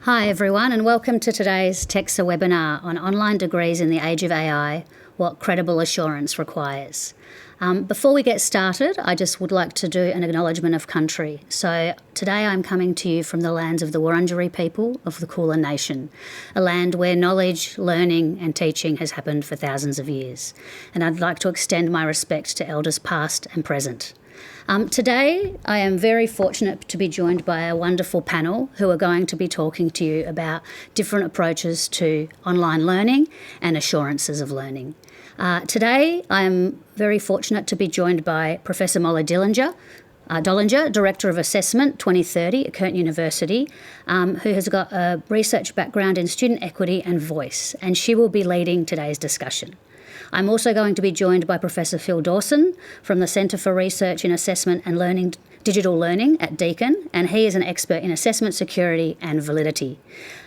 Hi everyone, and welcome to today's TEQSA webinar on online degrees in the age of AI, what credible assurance requires. Before we get started, I just would like to do an acknowledgement of country. So today I'm coming to you from the lands of the Wurundjeri people of the Kulin Nation, a land where knowledge, learning and teaching has happened for thousands of years. And I'd like to extend my respect to elders past and present. Today, I am very fortunate to be joined by a wonderful panel who are going to be talking to you about different approaches to online learning and assurances of learning. Today, I am very fortunate to be joined by Professor Mollie Dollinger, Director of Assessment 2030 at Curtin University, who has got a research background in student equity and voice, and she will be leading today's discussion. I'm also going to be joined by Professor Phill Dawson from the Centre for Research in Assessment and Learning, Digital Learning at Deakin, and he is an expert in assessment security and validity.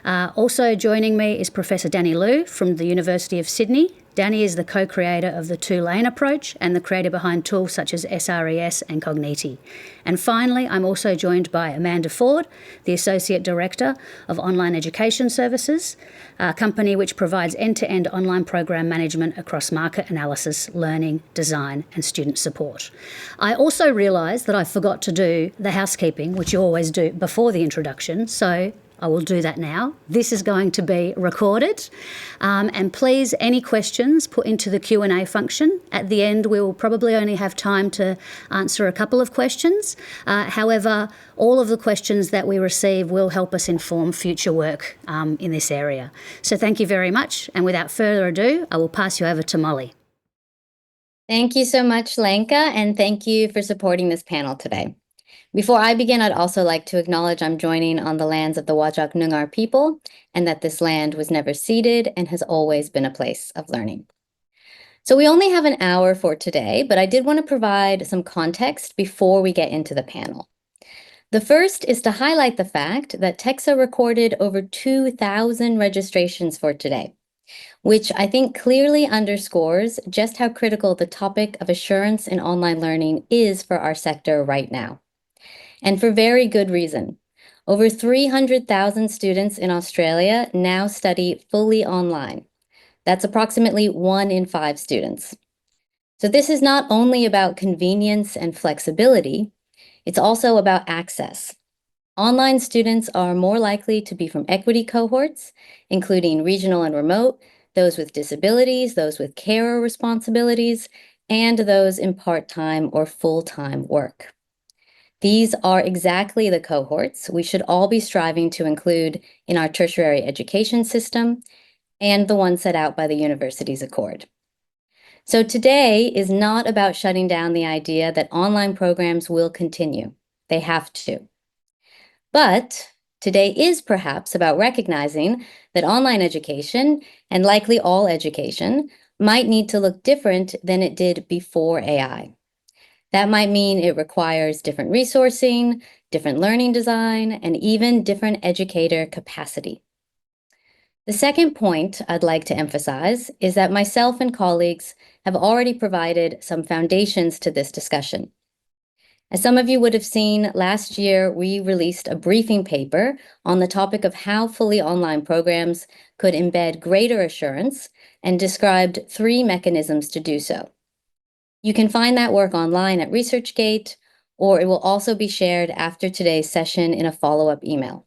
Also joining me is Professor Danny Liu from the University of Sydney. Danny is the co-creator of the two-lane approach and the creator behind tools such as SRES and Cogniti. And finally, I'm also joined by Amanda Ford, the Associate Director of Online Education Services, a company which provides end-to-end online program management across market analysis, learning, design and student support. I also realised that I forgot to do the housekeeping, which you always do before the introduction, so I will do that now. This is going to be recorded. And please, any questions put into the Q&A function. At the end, we will probably only have time to answer a couple of questions. However, all of the questions that we receive will help us inform future work in this area. So thank you very much. And without further ado, I will pass you over to Mollie. Thank you so much, Lenka, and thank you for supporting this panel today. Before I begin, I'd also like to acknowledge I'm joining on the lands of the Whadjuk Noongar people, and that this land was never ceded and has always been a place of learning. So we only have an hour for today, but I did want to provide some context before we get into the panel. The first is to highlight the fact that TEQSA recorded over 2,000 registrations for today, which I think clearly underscores just how critical the topic of assurance in online learning is for our sector right now. And for very good reason. Over 300,000 students in Australia now study fully online. That's approximately 1 in 5 students. So this is not only about convenience and flexibility, it's also about access. Online students are more likely to be from equity cohorts, including regional and remote, those with disabilities, those with carer responsibilities, and those in part-time or full-time work. These are exactly the cohorts we should all be striving to include in our tertiary education system and the ones set out by the Universities Accord. So today is not about shutting down the idea that online programs will continue. They have to. But today is perhaps about recognizing that online education, and likely all education, might need to look different than it did before AI. That might mean it requires different resourcing, different learning design, and even different educator capacity. The second point I'd like to emphasize is that myself and colleagues have already provided some foundations to this discussion. As some of you would have seen, last year we released a briefing paper on the topic of how fully online programs could embed greater assurance and described 3 mechanisms to do so. You can find that work online at ResearchGate, or it will also be shared after today's session in a follow-up email.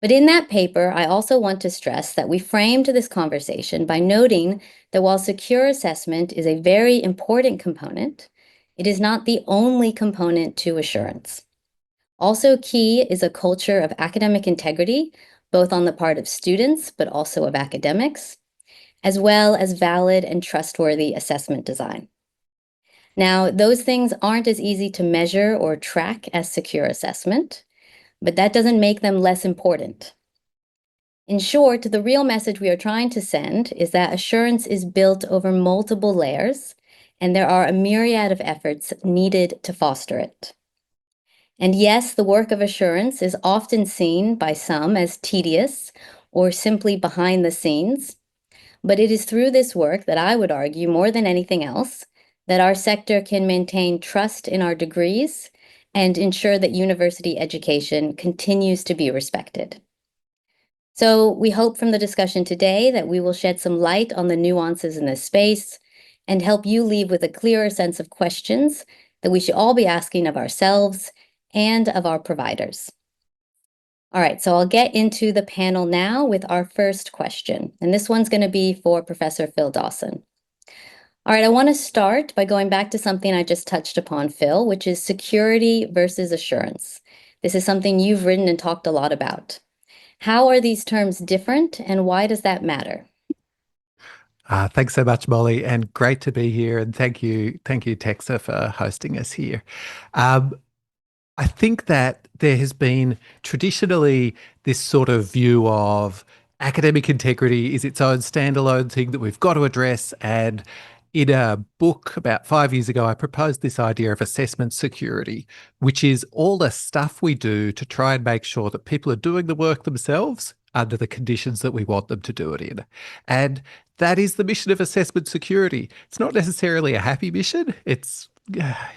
But in that paper, I also want to stress that we framed this conversation by noting that while secure assessment is a very important component, it is not the only component to assurance. Also key is a culture of academic integrity, both on the part of students, but also of academics, as well as valid and trustworthy assessment design. Now, those things aren't as easy to measure or track as secure assessment, but that doesn't make them less important. In short, the real message we are trying to send is that assurance is built over multiple layers, and there are a myriad of efforts needed to foster it. And yes, the work of assurance is often seen by some as tedious or simply behind the scenes, but it is through this work that I would argue more than anything else that our sector can maintain trust in our degrees and ensure that university education continues to be respected. So we hope from the discussion today that we will shed some light on the nuances in this space and help you leave with a clearer sense of questions that we should all be asking of ourselves and of our providers. All right, so I'll get into the panel now with our first question, and this one's going to be for Professor Phill Dawson. All right, I want to start by going back to something I just touched upon, Phill, which is security versus assurance. This is something you've written and talked a lot about. How are these terms different, and why does that matter? Thanks so much, Mollie, and great to be here. And thank you, TEQSA, for hosting us here. I think that there has been traditionally this sort of view of academic integrity is its own standalone thing that we've got to address. And in a book about 5 years ago, I proposed this idea of assessment security, which is all the stuff we do to try and make sure that people are doing the work themselves under the conditions that we want them to do it in. And that is the mission of assessment security. It's not necessarily a happy mission. It's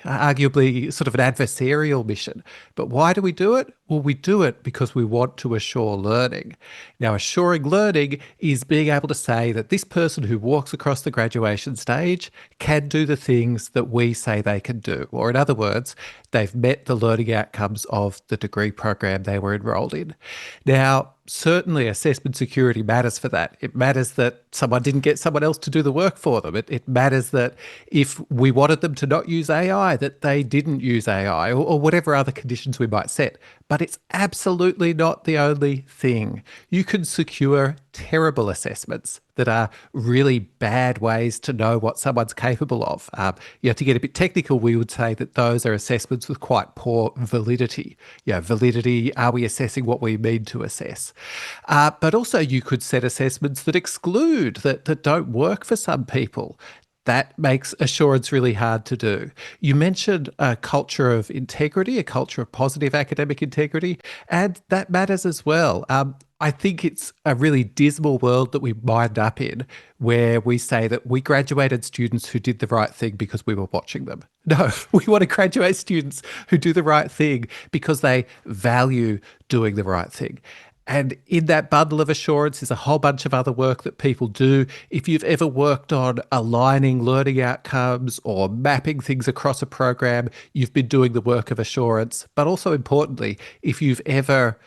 arguably sort of an adversarial mission. But why do we do it? Well, we do it because we want to assure learning. Now, assuring learning is being able to say that this person who walks across the graduation stage can do the things that we say they can do. Or in other words, they've met the learning outcomes of the degree program they were enrolled in. Now, certainly assessment security matters for that. It matters that someone didn't get someone else to do the work for them. It matters that if we wanted them to not use AI, that they didn't use AI or whatever other conditions we might set. But it's absolutely not the only thing. You can secure terrible assessments that are really bad ways to know what someone's capable of. To get a bit technical, we would say that those are assessments with quite poor validity. Validity, are we assessing what we mean to assess? But also you could set assessments that exclude, that don't work for some people. That makes assurance really hard to do. You mentioned a culture of integrity, a culture of positive academic integrity, and that matters as well. I think it's a really dismal world that we wind up in where we say that we graduated students who did the right thing because we were watching them. No, we want to graduate students who do the right thing because they value doing the right thing. And in that bundle of assurance is a whole bunch of other work that people do. If you've ever worked on aligning learning outcomes or mapping things across a program, you've been doing the work of assurance. But also importantly, if you've ever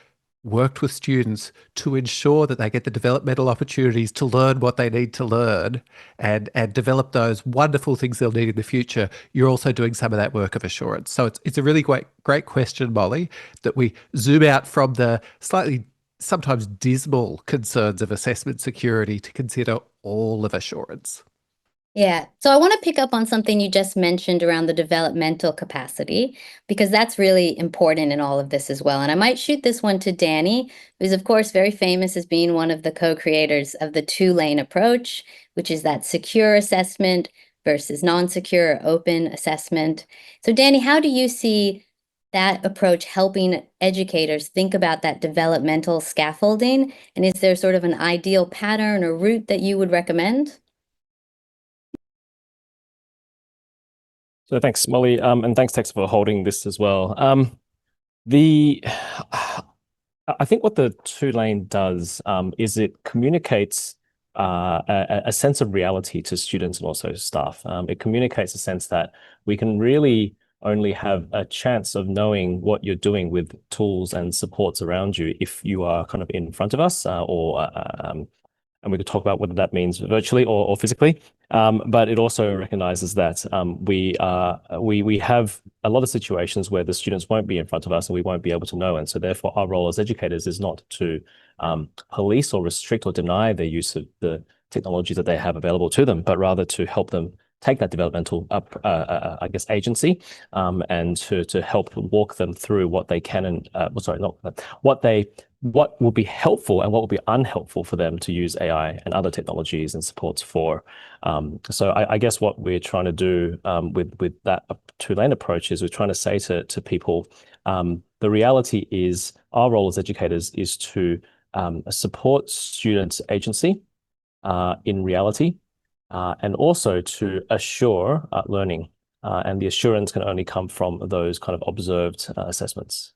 worked with students to ensure that they get the developmental opportunities to learn what they need to learn and develop those wonderful things they'll need in the future, you're also doing some of that work of assurance. So it's a really great question, Mollie, that we zoom out from the slightly sometimes dismal concerns of assessment security to consider all of assurance. Yeah, so I want to pick up on something you just mentioned around the developmental capacity, because that's really important in all of this as well. And I might shoot this one to Danny, who's of course very famous as being one of the co-creators of the two-lane approach, which is that secure assessment versus non-secure or open assessment. So Danny, how do you see that approach helping educators think about that developmental scaffolding? And is there sort of an ideal pattern or route that you would recommend? So thanks, Mollie, and thanks, Tex, for holding this as well. The I think what the two-lane does is it communicates a sense of reality to students and also staff. It communicates a sense that we can really only have a chance of knowing what you're doing with tools and supports around you if you are kind of in front of us and we could talk about whether that means virtually or physically. But it also recognizes that we have a lot of situations where the students won't be in front of us and we won't be able to know. And so therefore our role as educators is not to police or restrict or deny their use of the technology that they have available to them, but rather to help them take that developmental agency and to help walk them through what they can and what will be helpful and what will be unhelpful for them to use AI and other technologies and supports for. So I guess what we're trying to do with that two-lane approach is we're trying to say to people, the reality is our role as educators is to support students' agency in reality, and also to assure learning. And the assurance can only come from those kind of observed assessments.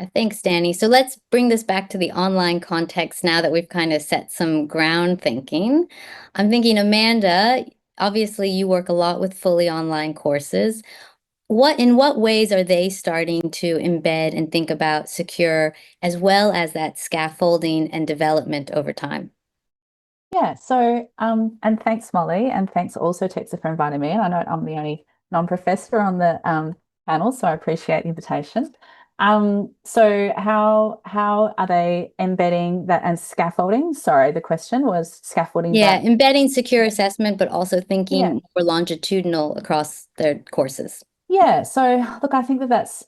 Yeah, thanks, Danny. So let's bring this back to the online context now that we've kind of set some ground thinking. I'm thinking, Amanda, obviously you work a lot with fully online courses. In what ways are they starting to embed and think about secure as well as that scaffolding and development over time? Yeah, so and thanks, Molly, and thanks also TEQSA for inviting me. And I know I'm the only non-professor on the panel, so I appreciate the invitation. So how are they embedding that and scaffolding? Sorry, the question was scaffolding. Yeah, that. embedding secure assessment, but also thinking Yeah. more longitudinal across their courses. Yeah, so look, I think that that's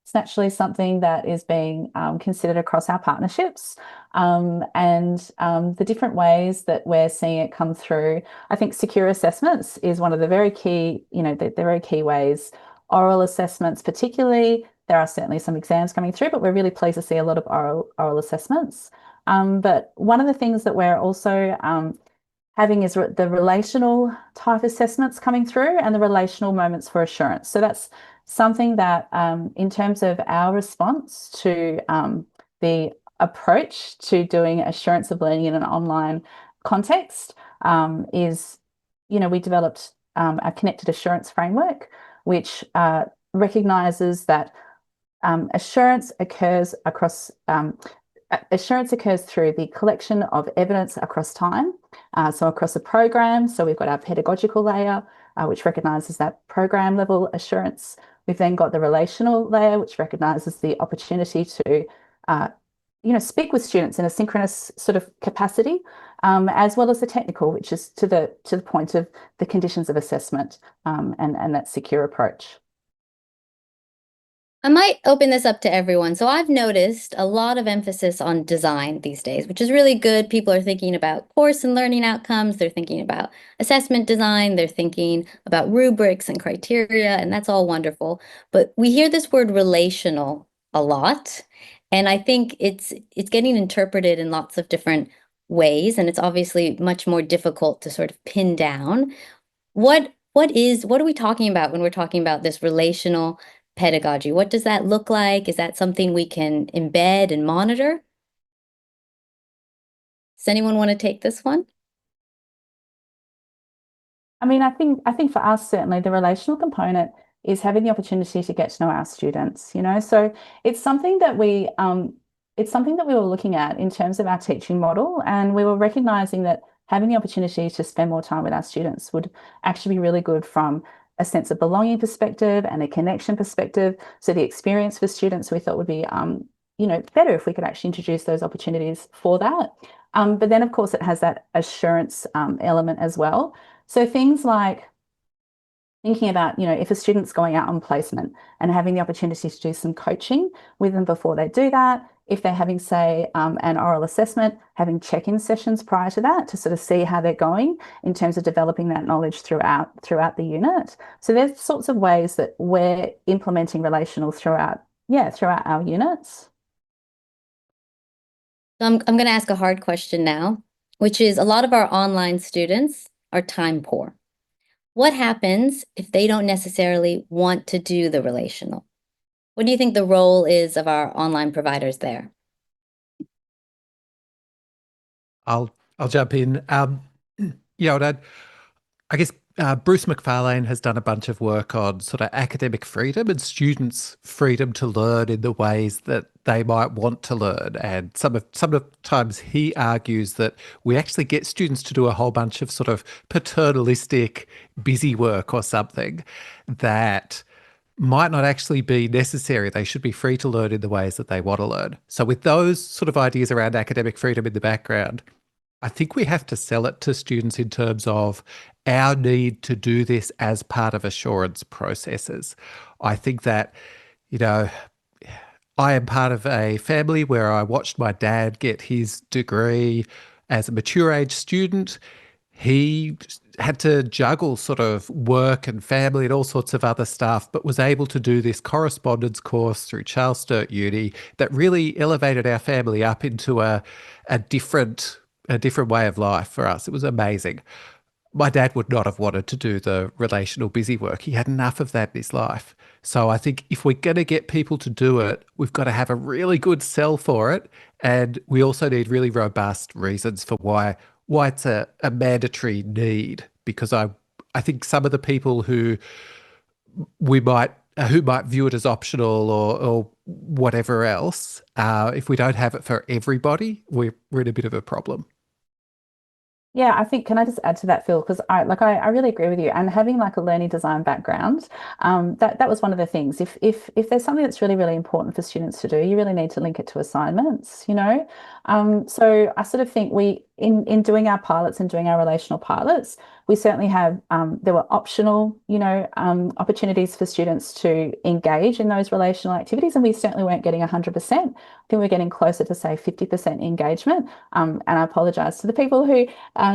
it's naturally something that is being considered across our partnerships, and the different ways that we're seeing it come through. I think secure assessments is one of the very key, the very key ways. Oral assessments, particularly, there are certainly some exams coming through, but we're really pleased to see a lot of oral assessments. But one of the things that we're also having is the relational type assessments coming through and the relational moments for assurance. So that's something that in terms of our response to the approach to doing assurance of learning in an online context is, we developed a connected assurance framework, which recognises that assurance occurs through the collection of evidence across time. So across a program, so we've got our pedagogical layer, which recognises that program level assurance. We've then got the relational layer, which recognises the opportunity to speak with students in a synchronous sort of capacity, as well as the technical, which is to the point of the conditions of assessment and that secure approach. I might open this up to everyone. So I've noticed a lot of emphasis on design these days, which is really good. People are thinking about course and learning outcomes. They're thinking about assessment design. They're thinking about rubrics and criteria, and that's all wonderful. But we hear this word relational a lot, and I think it's getting interpreted in lots of different ways, and it's obviously much more difficult to sort of pin down. What are we talking about when we're talking about this relational pedagogy? What does that look like? Is that something we can embed and monitor? Does anyone want to take this one? I mean, I think for us, certainly the relational component is having the opportunity to get to know our students, So it's something that we were looking at in terms of our teaching model, and we were recognizing that having the opportunity to spend more time with our students would actually be really good from a sense of belonging perspective and a connection perspective. So the experience for students we thought would be, better if we could actually introduce those opportunities for that. But then, of course, it has that assurance element as well. So things like thinking about, if a student's going out on placement and having the opportunity to do some coaching with them before they do that, if they're having, say, an oral assessment, having check-in sessions prior to that to sort of see how they're going in terms of developing that knowledge throughout the unit. So there's sorts of ways that we're implementing relational throughout our units. I'm going to ask a hard question now, which is a lot of our online students are time poor. What happens if they don't necessarily want to do the relational? What do you think the role is of our online providers there? I'll jump in. I guess Bruce McFarlane has done a bunch of work on sort of academic freedom and students' freedom to learn in the ways that they might want to learn. And some of the times he argues that we actually get students to do a whole bunch of sort of paternalistic busy work or something that might not actually be necessary. They should be free to learn in the ways that they want to learn. So with those sort of ideas around academic freedom in the background, I think we have to sell it to students in terms of our need to do this as part of assurance processes. I think that, I am part of a family where I watched my dad get his degree as a mature age student. He had to juggle sort of work and family and all sorts of other stuff, but was able to do this correspondence course through Charles Sturt Uni that really elevated our family up into a different way of life for us. It was amazing. My dad would not have wanted to do the relational busy work. He had enough of that in his life. So I think if we're going to get people to do it, we've got to have a really good sell for it. And we also need really robust reasons for why it's a mandatory need. Because I think some of the people who might view it as optional or whatever else, if we don't have it for everybody, we're in a bit of a problem. Yeah, I think, can I just add to that, Phill? Because I really agree with you. And having like a learning design background, that was one of the things. If there's something that's really, really important for students to do, you really need to link it to assignments, you know? So I sort of think in doing our pilots and doing our relational pilots, we certainly have, there were optional, opportunities for students to engage in those relational activities, and we certainly weren't getting 100%. I think we're getting closer to, say, 50% engagement. And I apologize to the people who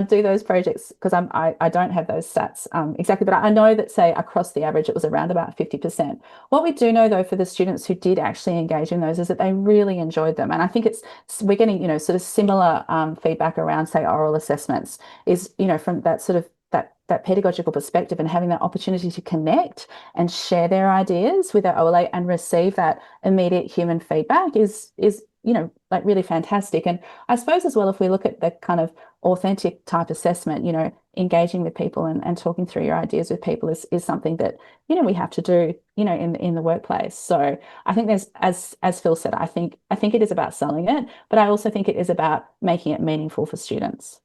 do those projects because I don't have those stats exactly, but I know that, say, across the average, it was around about 50%. What we do know, though, for the students who did actually engage in those is that they really enjoyed them. And I think we're getting, sort of similar feedback around, say, oral assessments is, from that sort of that pedagogical perspective and having that opportunity to connect and share their ideas with our OLA and receive that immediate human feedback is like really fantastic. And I suppose as well, if we look at the kind of authentic type assessment, engaging with people and talking through your ideas with people is something that, we have to do, in the workplace. So I think there's, as Phill said, I think it is about selling it, but I also think it is about making it meaningful for students.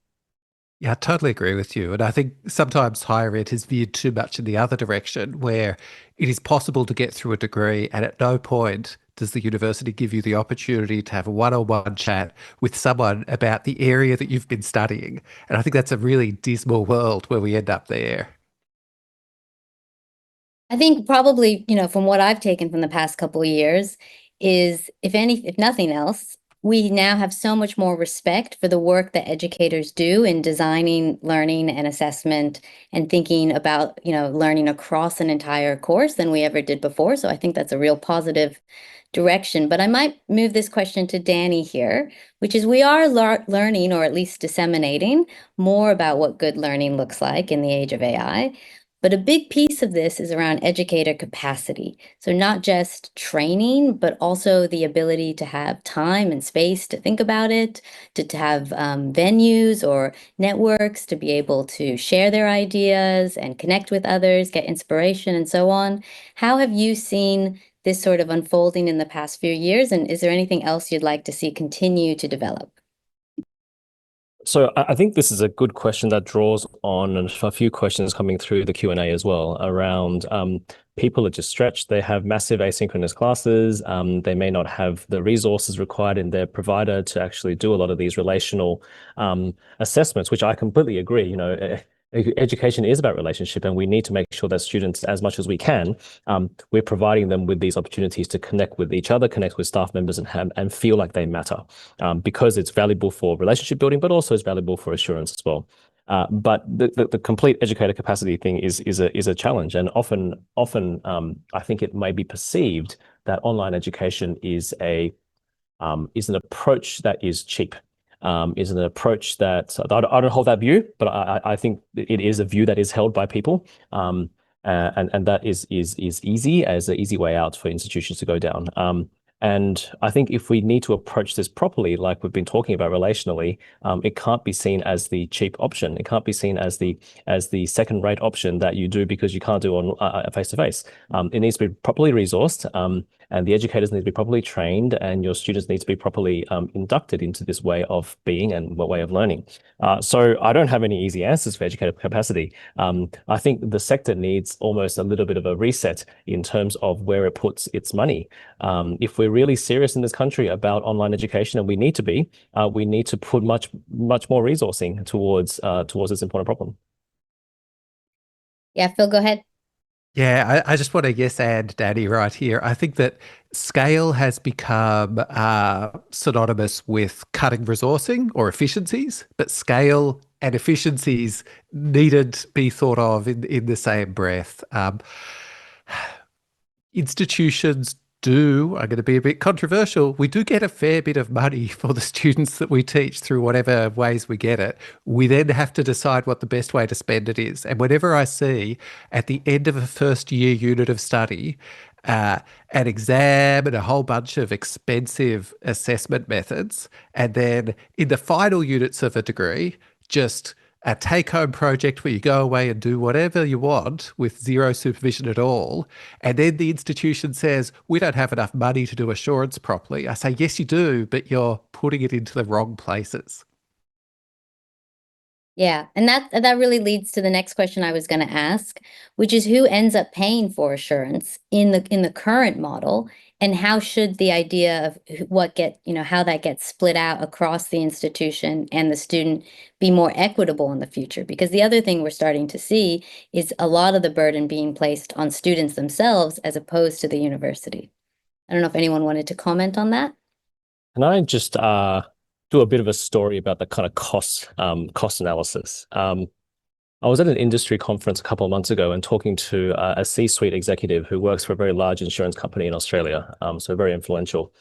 Yeah, I totally agree with you. And I think sometimes higher ed is viewed too much in the other direction, where it is possible to get through a degree and at no point does the university give you the opportunity to have a one-on-one chat with someone about the area that you've been studying. And I think that's a really dismal world where we end up there. I think probably, from what I've taken from the past couple of years is if nothing else, we now have so much more respect for the work that educators do in designing learning and assessment and thinking about, learning across an entire course than we ever did before. So I think that's a real positive direction. But I might move this question to Danny here, which is we are learning, or at least disseminating, more about what good learning looks like in the age of AI. But a big piece of this is around educator capacity. So not just training, but also the ability to have time and space to think about it, to have venues or networks to be able to share their ideas and connect with others, get inspiration, and so on. How have you seen this sort of unfolding in the past few years? And is there anything else you'd like to see continue to develop? So I think this is a good question that draws on a few questions coming through the Q&A as well around people are just stretched. They have massive asynchronous classes. They may not have the resources required in their provider to actually do a lot of these relational assessments, which I completely agree. Education is about relationship, and we need to make sure that students, as much as we can, we're providing them with these opportunities to connect with each other, connect with staff members, and feel like they matter, because it's valuable for relationship building, but also it's valuable for assurance as well. But the complete educator capacity thing is a challenge, and often I think it may be perceived that online education is an approach that is cheap. Is an approach that I don't hold that view, but I think it is a view that is held by people, and that is easy as an easy way out for institutions to go down. And I think if we need to approach this properly, like we've been talking about relationally, it can't be seen as the cheap option. It can't be seen as the second-rate option that you do because you can't do on face-to-face. It needs to be properly resourced, and the educators need to be properly trained, and your students need to be properly inducted into this way of being and way of learning. So I don't have any easy answers for educator capacity. I think the sector needs almost a little bit of a reset in terms of where it puts its money. If we're really serious in this country about online education, and we need to be, we need to put much more resourcing towards this important problem. Yeah, Phill, go ahead. Yeah, I just want to yes and Danny right here. I think that scale has become synonymous with cutting resourcing or efficiencies, but scale and efficiencies needed be thought of in the same breath. Institutions I'm going to be a bit controversial, we do get a fair bit of money for the students that we teach through whatever ways we get it. We then have to decide what the best way to spend it is. And whenever I see at the end of a first year unit of study, an exam and a whole bunch of expensive assessment methods, and then in the final units of a degree, just a take-home project where you go away and do whatever you want with zero supervision at all, and then the institution says, we don't have enough money to do assurance properly. I say, yes, you do, but you're putting it into the wrong places. Yeah, and that really leads to the next question I was going to ask, which is who ends up paying for assurance in the current model, and how should the idea of how that gets split out across the institution and the student be more equitable in the future? Because the other thing we're starting to see is a lot of the burden being placed on students themselves as opposed to the university. I don't know if anyone wanted to comment on that. Can I just do a bit of a story about the kind of cost analysis? I was at an industry conference a couple of months ago and talking to a C-suite executive who works for a very large insurance company in Australia, so very influential.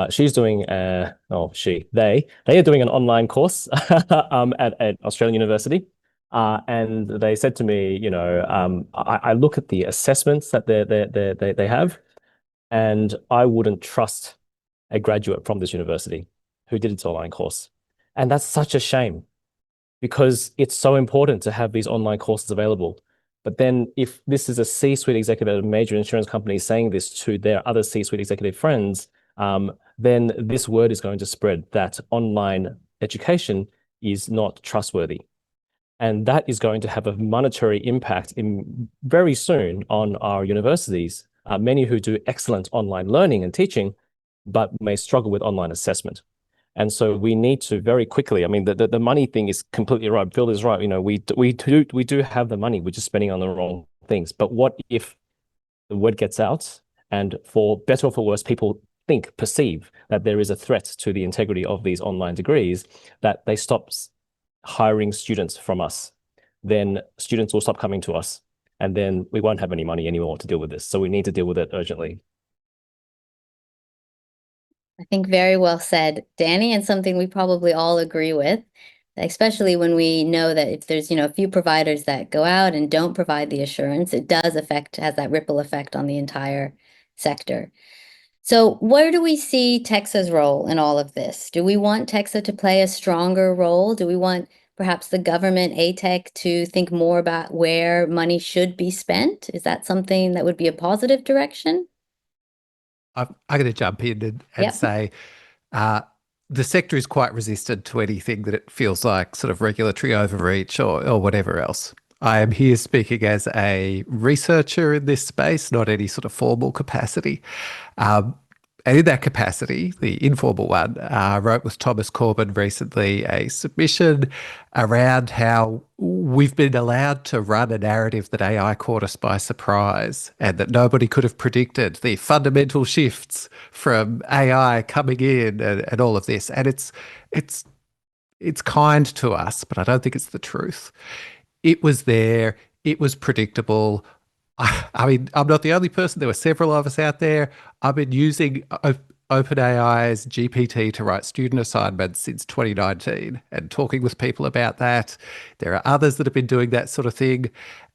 She's doing they are doing an online course at Australian University. And they said to me, I look at the assessments that they have, and I wouldn't trust a graduate from this university who did its online course. And that's such a shame, because it's so important to have these online courses available. But then if this is a C-suite executive at a major insurance company saying this to their other C-suite executive friends, then this word is going to spread that online education is not trustworthy. And that is going to have a monetary impact very soon on our universities, many who do excellent online learning and teaching, but may struggle with online assessment. And so we need to very quickly, I mean, the money thing is completely right. Phill is right. We do have the money, we're just spending on the wrong things. But what if the word gets out, and for better or for worse, people perceive that there is a threat to the integrity of these online degrees, that they stop hiring students from us? Then students will stop coming to us, and then we won't have any money anymore to deal with this. So we need to deal with it urgently. I think very well said, Danny, and something we probably all agree with, especially when we know that if there's, a few providers that go out and don't provide the assurance, it has that ripple effect on the entire sector. So where do we see TEQSA's role in all of this? Do we want TEQSA to play a stronger role? Do we want perhaps the government, ATEC, to think more about where money should be spent? Is that something that would be a positive direction? I'm going to jump in and say the sector is quite resistant to anything that it feels like sort of regulatory overreach or whatever else. I am here speaking as a researcher in this space, not any sort of formal capacity. And in that capacity, the informal one, I wrote with Thomas Corbin recently a submission around how we've been allowed to run a narrative that AI caught us by surprise, and that nobody could have predicted the fundamental shifts from AI coming in and all of this. And it's kind to us, but I don't think it's the truth. It was there. It was predictable. I mean, I'm not the only person. There were several of us out there. I've been using OpenAI's GPT to write student assignments since 2019 and talking with people about that. There are others that have been doing that sort of thing.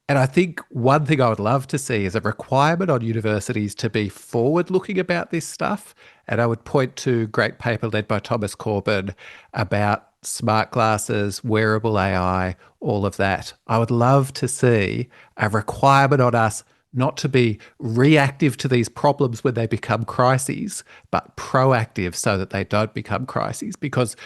And I think one thing I would love to see is a requirement on universities to be forward-looking about this stuff. And I would point to a great paper led by Thomas Corbin about smart glasses, wearable AI, all of that. I would love to see a requirement on us not to be reactive to these problems when they become crises, but proactive so that they don't become crises. Because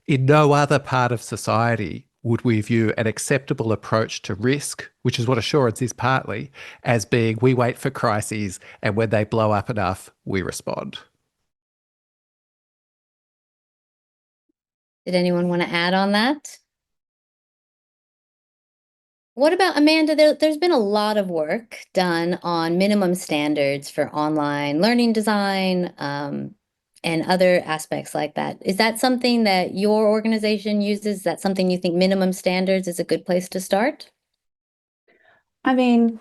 in no other part of society would we view an acceptable approach to risk, which is what assurance is partly, as being we wait for crises and when they blow up enough, we respond. Did anyone want to add on that? What about Amanda? There's been a lot of work done on minimum standards for online learning design and other aspects like that. Is that something that your organization uses? Is that something you think minimum standards is a good place to start? I mean,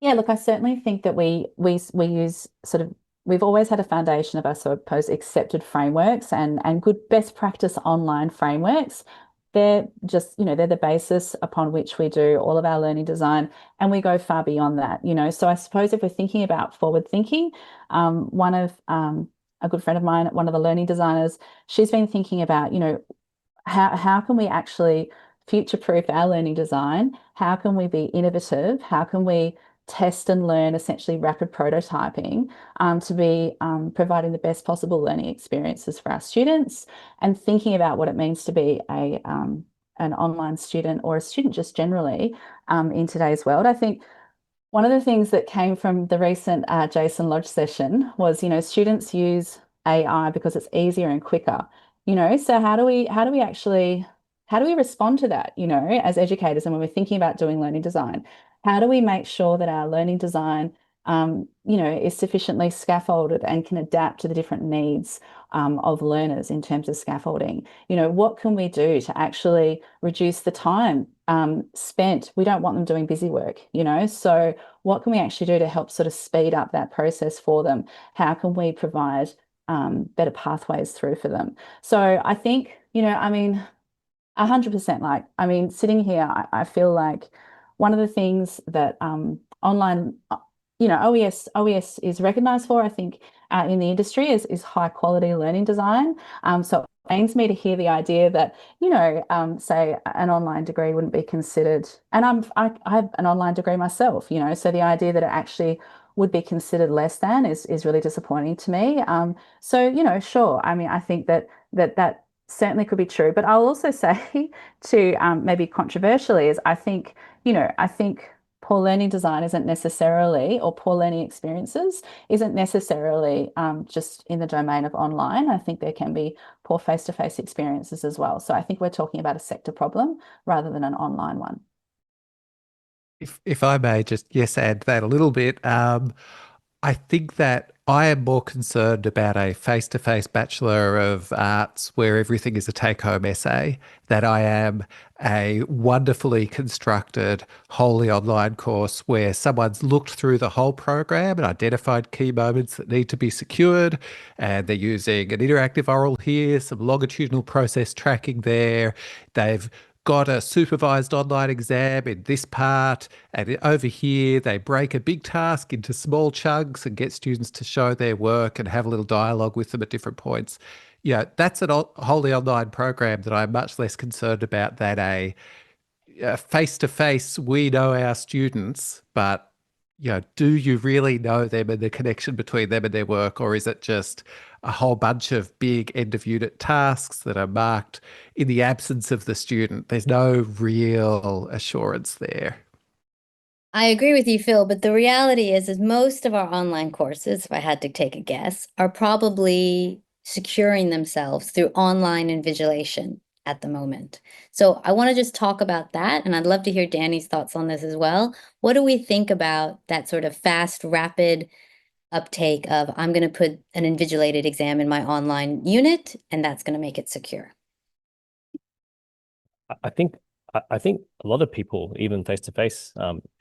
yeah, look, I certainly think that we use sort of we've always had a foundation of, I suppose, accepted frameworks and good best practice online frameworks. They're just, they're the basis upon which we do all of our learning design, and we go far beyond that, So I suppose if we're thinking about forward thinking, one of a good friend of mine, one of the learning designers, she's been thinking about, how can we actually future-proof our learning design? How can we be innovative? How can we test and learn, essentially rapid prototyping, to be providing the best possible learning experiences for our students, and thinking about what it means to be an online student or a student just generally in today's world. I think one of the things that came from the recent Jason Lodge session was, students use AI because it's easier and quicker. So how do we respond to that, as educators, and when we're thinking about doing learning design? How do we make sure that our learning design, is sufficiently scaffolded and can adapt to the different needs of learners in terms of scaffolding? What can we do to actually reduce the time spent? We don't want them doing busy work, so what can we actually do to help sort of speed up that process for them? How can we provide better pathways through for them? So I think, 100%, sitting here, I feel like one of the things that online, OES is recognized for, I think, in the industry is high quality learning design. So it pains me to hear the idea that, say an online degree wouldn't be considered, and I have an online degree myself, so the idea that it actually would be considered less than is really disappointing to me. So, sure, I think that certainly could be true, but I'll also say to maybe controversially is I think poor learning design isn't necessarily, or poor learning experiences isn't necessarily just in the domain of online. I think there can be poor face-to-face experiences as well. So I think we're talking about a sector problem rather than an online one. If I may just add that a little bit, I think that I am more concerned about a face-to-face Bachelor of Arts where everything is a take-home essay than I am a wonderfully constructed, wholly online course where someone's looked through the whole program and identified key moments that need to be secured, and they're using an interactive oral here, some longitudinal process tracking there. They've got a supervised online exam in this part, and over here they break a big task into small chunks and get students to show their work and have a little dialogue with them at different points. That's a wholly online program that I'm much less concerned about than a face-to-face, we know our students, but do you really know them and the connection between them and their work, or is it just a whole bunch of big end-of-unit tasks that are marked in the absence of the student? There's no real assurance there. I agree with you, Phill, but the reality is most of our online courses, if I had to take a guess, are probably securing themselves through online invigilation at the moment. So I want to just talk about that, and I'd love to hear Danny's thoughts on this as well. What do we think about that sort of fast, rapid uptake of, I'm going to put an invigilated exam in my online unit, and that's going to make it secure? I think a lot of people, even face-to-face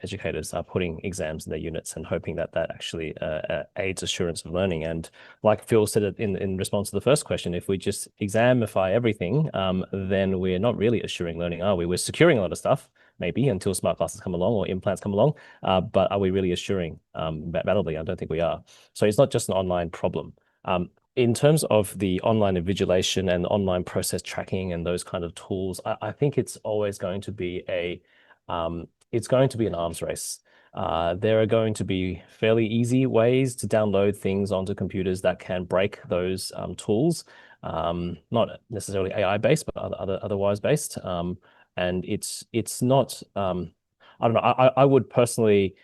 educators, are putting exams in their units and hoping that actually aids assurance of learning. And like Phill said in response to the first question, if we just examify everything, then we're not really assuring learning, are we? We're securing a lot of stuff, maybe, until smart classes come along or implants come along. But are we really assuring validly? I don't think we are. So it's not just an online problem. In terms of the online invigilation and online process tracking and those kind of tools, I think it's always going to be it's going to be an arms race. There are going to be fairly easy ways to download things onto computers that can break those tools, not necessarily AI-based, but otherwise based. And it's not, I don't know, I would personally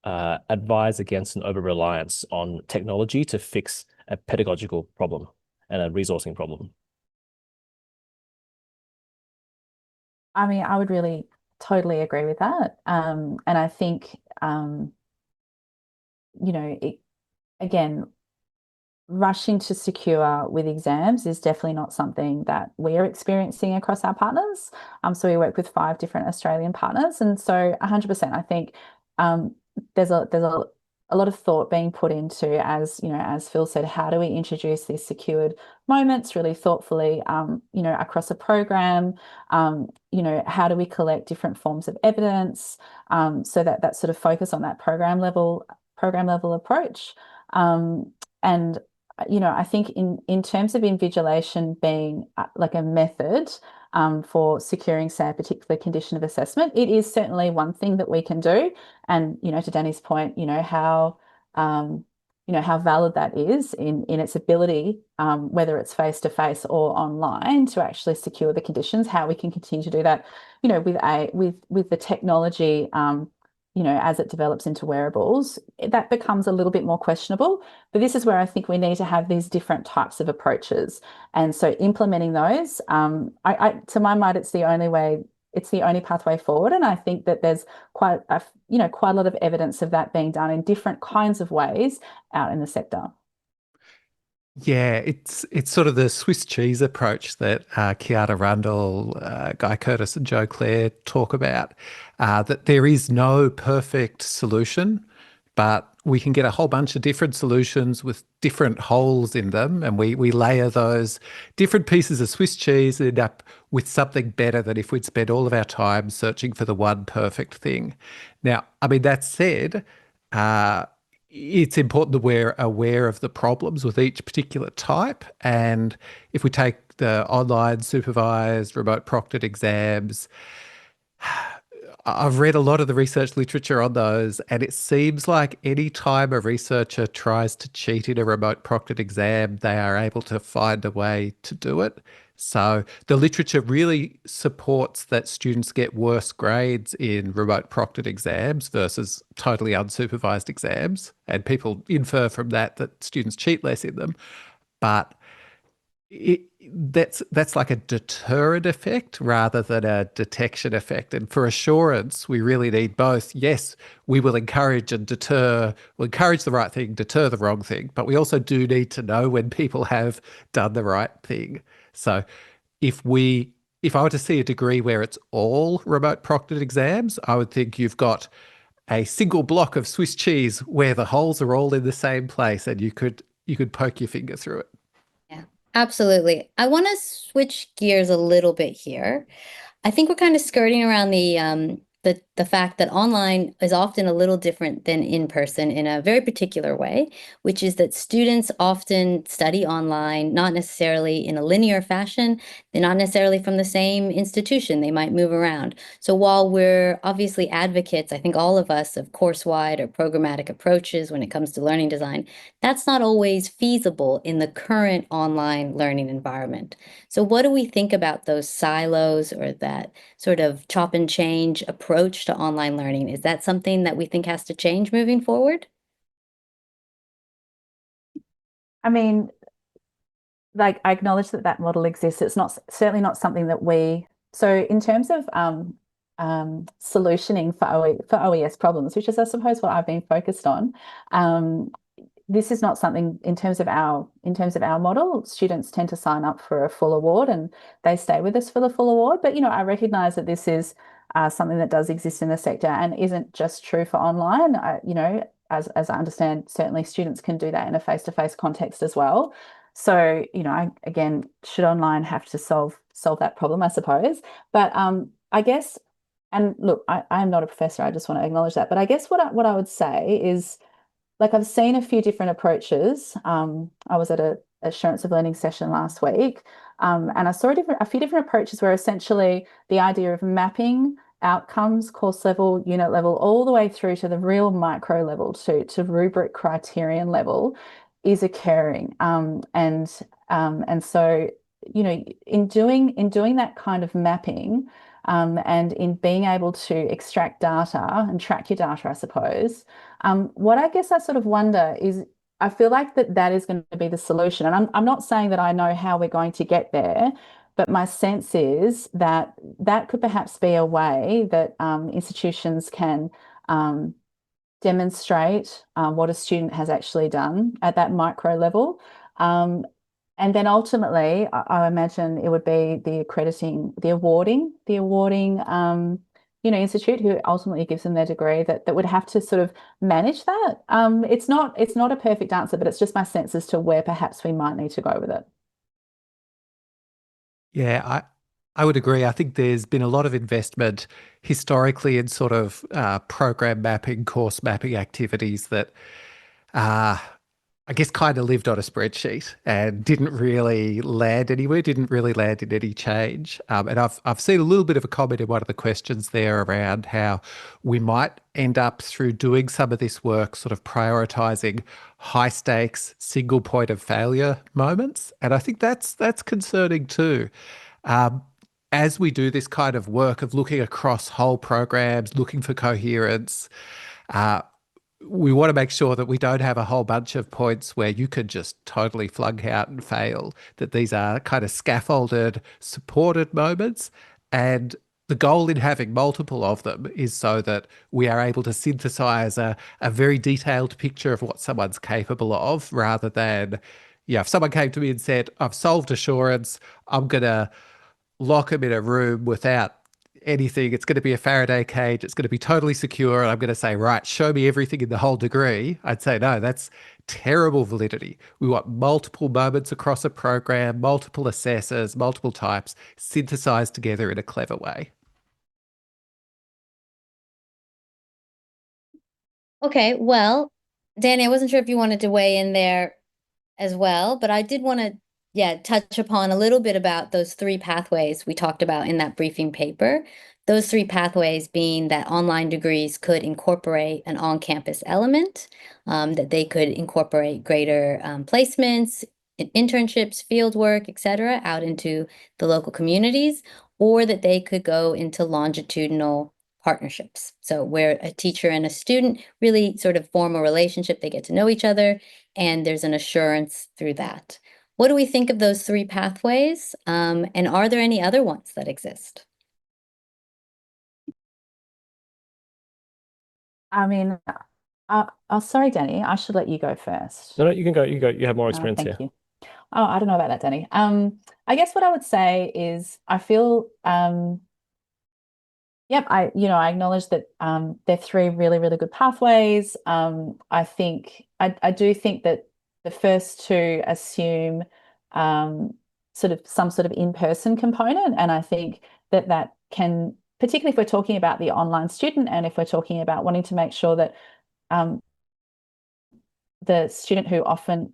advise against an over-reliance on technology to fix a pedagogical problem and a resourcing problem. I would really totally agree with that. And I think, again, rushing to secure with exams is definitely not something that we're experiencing across our partners. So we work with 5 different Australian partners. And so 100%, I think there's a thought being put into, as as Phill said, how do we introduce these secured moments really thoughtfully, across a program? How do we collect different forms of evidence, so that sort of focus on that program level approach. And I think in terms of invigilation being like a method for securing, say, a particular condition of assessment, it is certainly one thing that we can do. And to Danny's point, how valid that is in its ability, whether it's face to face or online, to actually secure the conditions. How we can continue to do that, with the technology, as it develops into wearables, that becomes a little bit more questionable. But this is where I think we need to have these different types of approaches. And so implementing those, to my mind, it's the only way, it's the only pathway forward. And I think that there's quite a lot of evidence of that being done in different kinds of ways out in the sector. Yeah, it's sort of the Swiss cheese approach that Kiara Rundle, Guy Curtis and Joe Clare talk about, that there is no perfect solution, but we can get a whole bunch of different solutions with different holes in them, and we layer those different pieces of Swiss cheese and end up with something better than if we'd spent all of our time searching for the one perfect thing. Now, I mean, that said, it's important that we're aware of the problems with each particular type. And if we take the online supervised, remote proctored exams, I've read a lot of the research literature on those, and it seems like any time a researcher tries to cheat in a remote proctored exam, they are able to find a way to do it. So the literature really supports that students get worse grades in remote proctored exams versus totally unsupervised exams. And people infer from that that students cheat less in them. But that's like a deterrent effect rather than a detection effect. And for assurance, we really need both. Yes, we will encourage and deter, we'll encourage the right thing, deter the wrong thing, but we also do need to know when people have done the right thing. So if I were to see a degree where it's all remote proctored exams, I would think you've got a single block of Swiss cheese where the holes are all in the same place, and you could poke your finger through it. Yeah, absolutely. I want to switch gears a little bit here. I think we're kind of skirting around the fact that online is often a little different than in person in a very particular way, which is that students often study online, not necessarily in a linear fashion. They're not necessarily from the same institution. They might move around. So while we're obviously advocates, I think all of us, of course-wide or programmatic approaches when it comes to learning design, that's not always feasible in the current online learning environment. So what do we think about those silos or that sort of chop and change approach to online learning? Is that something that we think has to change moving forward? I mean, like, I acknowledge that model exists. It's certainly not something that so in terms of solutioning for OES problems, which is, I suppose, what I've been focused on, this is not something in terms of our model. Students tend to sign up for a full award and they stay with us for the full award. But I recognise that this is something that does exist in the sector and isn't just true for online. As I understand, certainly students can do that in a face-to-face context as well. So again, should online have to solve that problem, I suppose. But I guess, and look, I am not a professor. I just want to acknowledge that. But I guess what I would say is, like, I've seen a few different approaches. I was at a assurance of learning session last week, and I saw a few different approaches where essentially the idea of mapping outcomes, course level, unit level, all the way through to the real micro level, to rubric criterion level, is occurring. And so in doing that kind of mapping, and in being able to extract data and track your data, I suppose, what I guess I sort of wonder is, I feel like that is going to be the solution. And I'm not saying that I know how we're going to get there, but my sense is that could perhaps be a way that institutions can demonstrate what a student has actually done at that micro level. And then ultimately, I imagine it would be the awarding institute who ultimately gives them their degree that would have to sort of manage that. It's not a perfect answer, but it's just my sense as to where perhaps we might need to go with it. Yeah, I would agree. I think there's been a lot of investment historically in sort of program mapping, course mapping activities that I guess kind of lived on a spreadsheet and didn't really land anywhere, didn't really land in any change. And I've seen a little bit of a comment in one of the questions there around how we might end up through doing some of this work sort of prioritizing high stakes, single point of failure moments. And I think that's concerning too. As we do this kind of work of looking across whole programs, looking for coherence, we want to make sure that we don't have a whole bunch of points where you could just totally flunk out and fail, that these are kind of scaffolded, supported moments. And the goal in having multiple of them is so that we are able to synthesize a very detailed picture of what someone's capable of, rather than, if someone came to me and said, I've solved assurance, I'm going to lock them in a room without anything. It's going to be a Faraday cage. It's going to be totally secure. And I'm going to say, right, show me everything in the whole degree. I'd say, no, that's terrible validity. We want multiple moments across a program, multiple assessors, multiple types, synthesized together in a clever way. Okay, well, Danny, I wasn't sure if you wanted to weigh in there as well, but I did want to, touch upon a little bit about those three pathways we talked about in that briefing paper. Those three pathways being that online degrees could incorporate an on-campus element, that they could incorporate greater placements, internships, field work, etc., out into the local communities, or that they could go into longitudinal partnerships. So where a teacher and a student really sort of form a relationship, they get to know each other, and there's an assurance through that. What do we think of those three pathways? And are there any other ones that exist? I mean, sorry, Danny, I should let you go first. No, you can go. You go. You have more experience Thank here. you. Oh, I don't know about that, Danny. I guess what I would say is I feel, yep, I acknowledge that they're three really, really good pathways. I do think that the first two assume some sort of in-person component, and I think that can, particularly if we're talking about the online student, and if we're talking about wanting to make sure that the student who often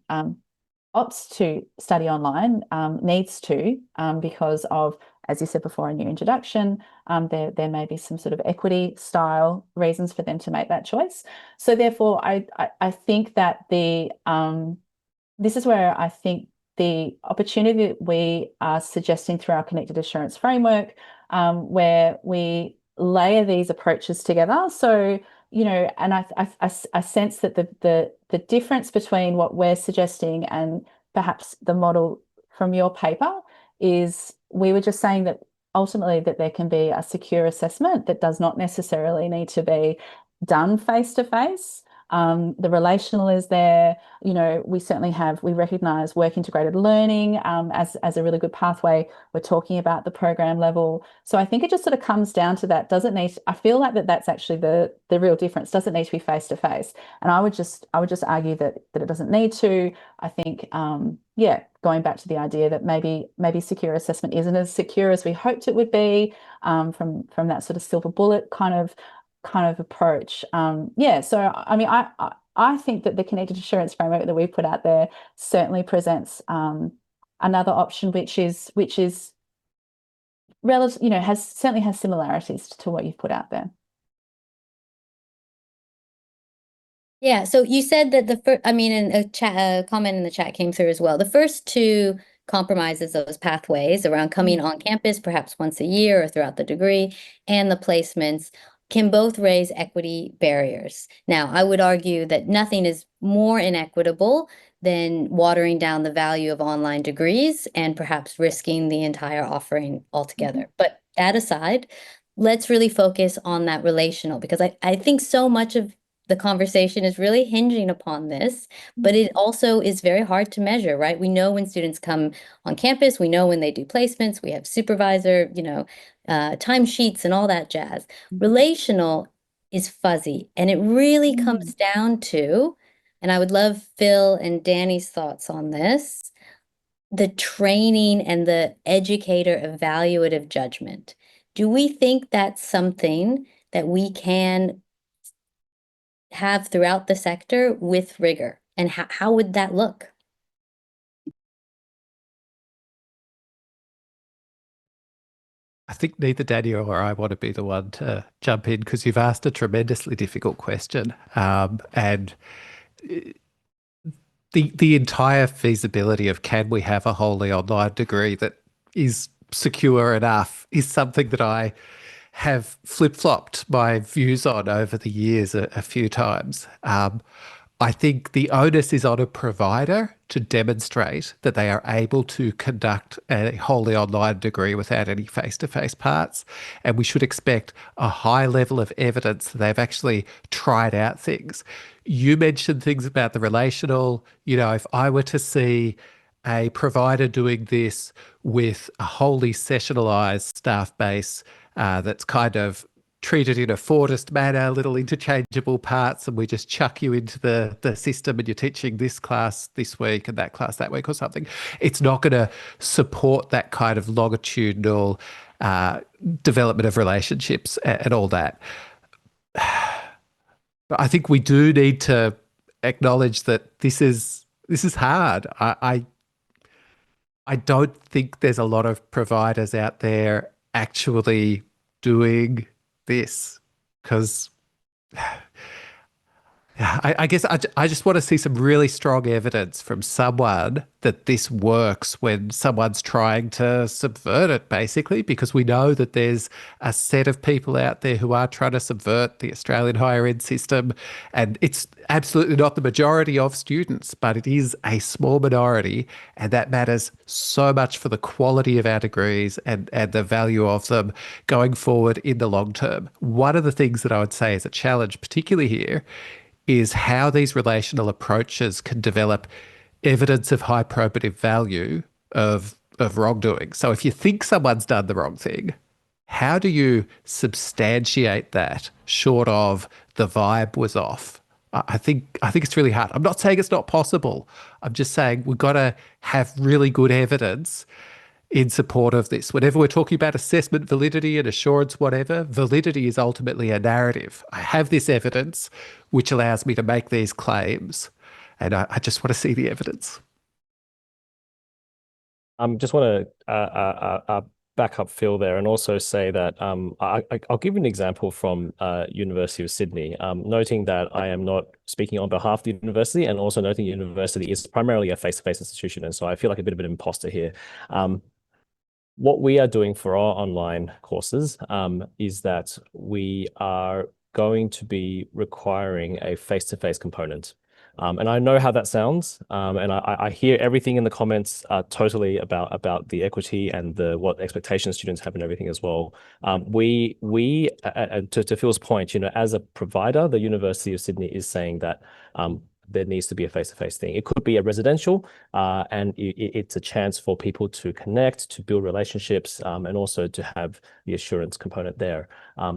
opts to study online needs to, because of, as you said before in your introduction, there may be some sort of equity style reasons for them to make that choice. So therefore, I think that this is where I think the opportunity that we are suggesting through our connected assurance framework, where we layer these approaches together. So, and I sense that the difference between what we're suggesting and perhaps the model from your paper is, we were just saying that ultimately that there can be a secure assessment that does not necessarily need to be done face to face. The relational is there. We recognize work integrated learning as a really good pathway. We're talking about the program level. So I think it just sort of comes down to that. I feel like that's actually the real difference. Doesn't need to be face to face. And I would just argue that it doesn't need to. I think, going back to the idea that maybe secure assessment isn't as secure as we hoped it would be, from that sort of silver bullet kind of approach. So I mean, I think that the connected assurance framework that we put out there certainly presents another option, which is relative, certainly has similarities to what you've put out there. Yeah, so you said that and a comment in the chat came through as well. The first two compromises, those pathways around coming on campus perhaps once a year or throughout the degree, and the placements can both raise equity barriers. Now, I would argue that nothing is more inequitable than watering down the value of online degrees and perhaps risking the entire offering altogether. But that aside, let's really focus on that relational, because I think so much of the conversation is really hinging upon this, but it also is very hard to measure, right? We know when students come on campus, we know when they do placements, we have supervisor, timesheets and all that jazz. Relational is fuzzy, and it really comes down to, and I would love Phill and Danny's thoughts on this, the training and the educator evaluative judgment. Do we think that's something that we can have throughout the sector with rigor? And how would that look? I think neither Danny or I want to be the one to jump in because you've asked a tremendously difficult question. And the entire feasibility of can we have a wholly online degree that is secure enough is something that I have flip-flopped my views on over the years a few times. I think the onus is on a provider to demonstrate that they are able to conduct a wholly online degree without any face-to-face parts. And we should expect a high level of evidence that they've actually tried out things. You mentioned things about the relational. If I were to see a provider doing this with a wholly sessionalized staff base that's kind of treated in a Fordist manner, little interchangeable parts, and we just chuck you into the system and you're teaching this class this week and that class that week or something. It's not going to support that kind of longitudinal development of relationships and all that. But I think we do need to acknowledge that this is hard. I don't think there's a lot of providers out there actually doing this because I guess I just want to see some really strong evidence from someone that this works when someone's trying to subvert it, basically, because we know that there's a set of people out there who are trying to subvert the Australian higher ed system. And it's absolutely not the majority of students, but it is a small minority. And that matters so much for the quality of our degrees and the value of them going forward in the long term. One of the things that I would say is a challenge, particularly here, is how these relational approaches can develop evidence of high probative value of wrongdoing. So if you think someone's done the wrong thing, how do you substantiate that short of the vibe was off? I think it's really hard. I'm not saying it's not possible. I'm just saying we've got to have really good evidence in support of this. Whenever we're talking about assessment validity and assurance, whatever, validity is ultimately a narrative. I have this evidence which allows me to make these claims, and I just want to see the evidence. Just want to back up Phill there and also say that I'll give you an example from University of Sydney, noting that I am not speaking on behalf of the university and also noting the university is primarily a face-to-face institution. And so I feel like a bit of an imposter here. What we are doing for our online courses is that we are going to be requiring a face-to-face component. And I know how that sounds, and I hear everything in the comments totally about the equity and what expectations students have and everything as well. We to Phil's point, as a provider, the University of Sydney is saying that there needs to be a face-to-face thing. It could be a residential, and it's a chance for people to connect, to build relationships, and also to have the assurance component there.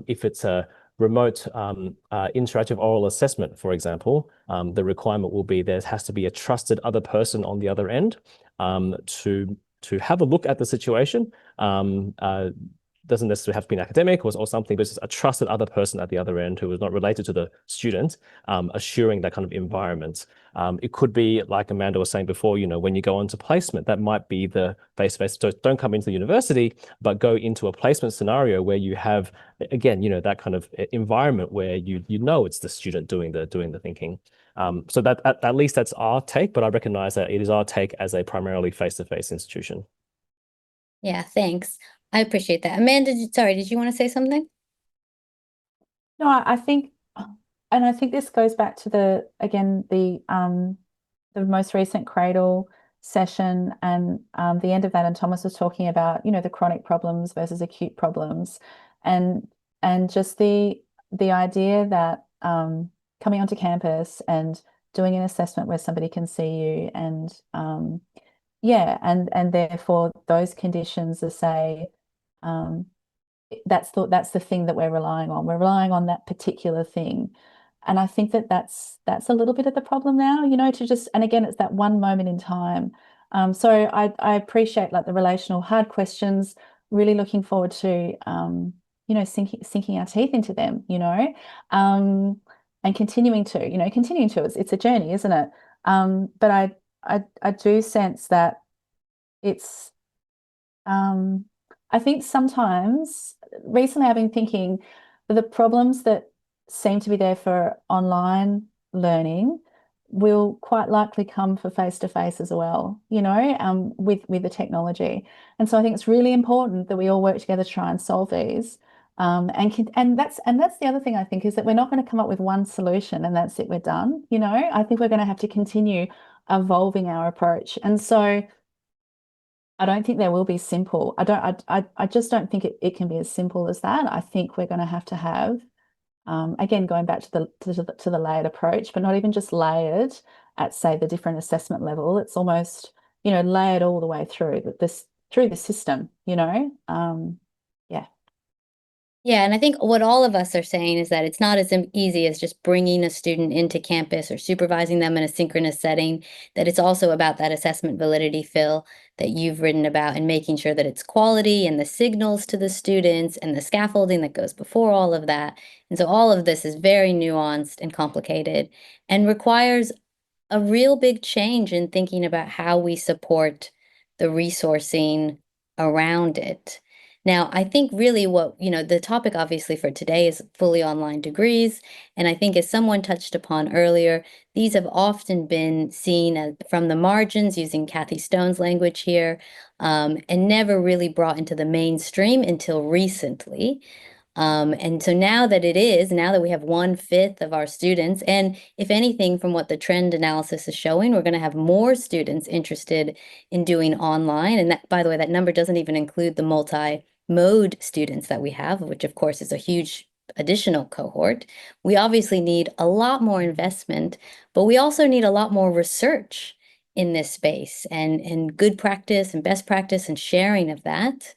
If it's a remote interactive oral assessment, for example, the requirement will be there has to be a trusted other person on the other end to have a look at the situation. Doesn't necessarily have to be an academic or something, but it's a trusted other person at the other end who is not related to the student, assuring that kind of environment. It could be, like Amanda was saying before, when you go into placement, that might be the face-to-face. So don't come into the university, but go into a placement scenario where you have, again, that kind of environment where it's the student doing the thinking. So that at least that's our take, but I recognize that it is our take as a primarily face-to-face institution. Yeah, thanks. I appreciate that. Amanda, did you want to say something? No, I think this goes back to the most recent Cradle session and the end of that, and Thomas was talking about, the chronic problems versus acute problems, and just the idea that coming onto campus and doing an assessment where somebody can see you, and and therefore those conditions are, say, that's the thing that we're relying on. We're relying on that particular thing. And I think that that's a little bit of the problem now, to just, and again, it's that one moment in time. So I appreciate like the relational hard questions, really looking forward to, sinking our teeth into them, and continuing to, it's a journey, isn't it? But I do sense that it's, I think sometimes recently I've been thinking the problems that seem to be there for online learning will quite likely come for face-to-face as well, with the technology. And so I think it's really important that we all work together to try and solve these. And that's the other thing, I think, is that we're not going to come up with one solution and that's it, we're done. I think we're going to have to continue evolving our approach. And so I don't think there will be simple. I just don't think it can be as simple as that. I think we're going to have, again, going back to the layered approach, but not even just layered at, say, the different assessment level. It's almost, layered all the way through the system, yeah. Yeah, and I think what all of us are saying is that it's not as easy as just bringing a student into campus or supervising them in a synchronous setting, that it's also about that assessment validity, Phill, that you've written about, and making sure that it's quality and the signals to the students and the scaffolding that goes before all of that. And so all of this is very nuanced and complicated and requires a real big change in thinking about how we support the resourcing around it. Now, I think really what, the topic obviously for today is fully online degrees. And I think as someone touched upon earlier, these have often been seen as from the margins, using Kathy Stone's language here, and never really brought into the mainstream until recently. And so now that we have 1/5 of our students, and if anything, from what the trend analysis is showing, we're going to have more students interested in doing online. And that, by the way, that number doesn't even include the multi-mode students that we have, which of course is a huge additional cohort. We obviously need a lot more investment, but we also need a lot more research in this space, and good practice and best practice and sharing of that.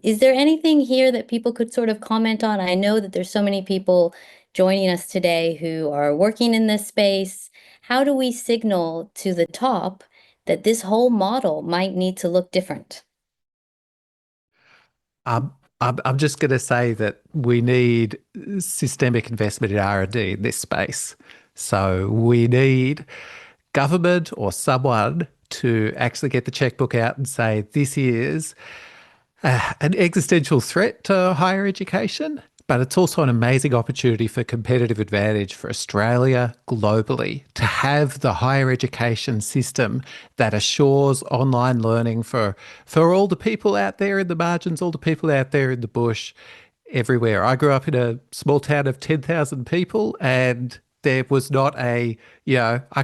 Is there anything here that people could sort of comment on? I know that there's so many people joining us today who are working in this space. How do we signal to the top that this whole model might need to look different? I'm just going to say that we need systemic investment in R&D in this space. So we need government or someone to actually get the checkbook out and say, this is an existential threat to higher education, but it's also an amazing opportunity for competitive advantage for Australia globally, to have the higher education system that assures online learning for all the people out there in the margins, all the people out there in the bush, everywhere. I grew up in a small town of 10,000 people, and there was not I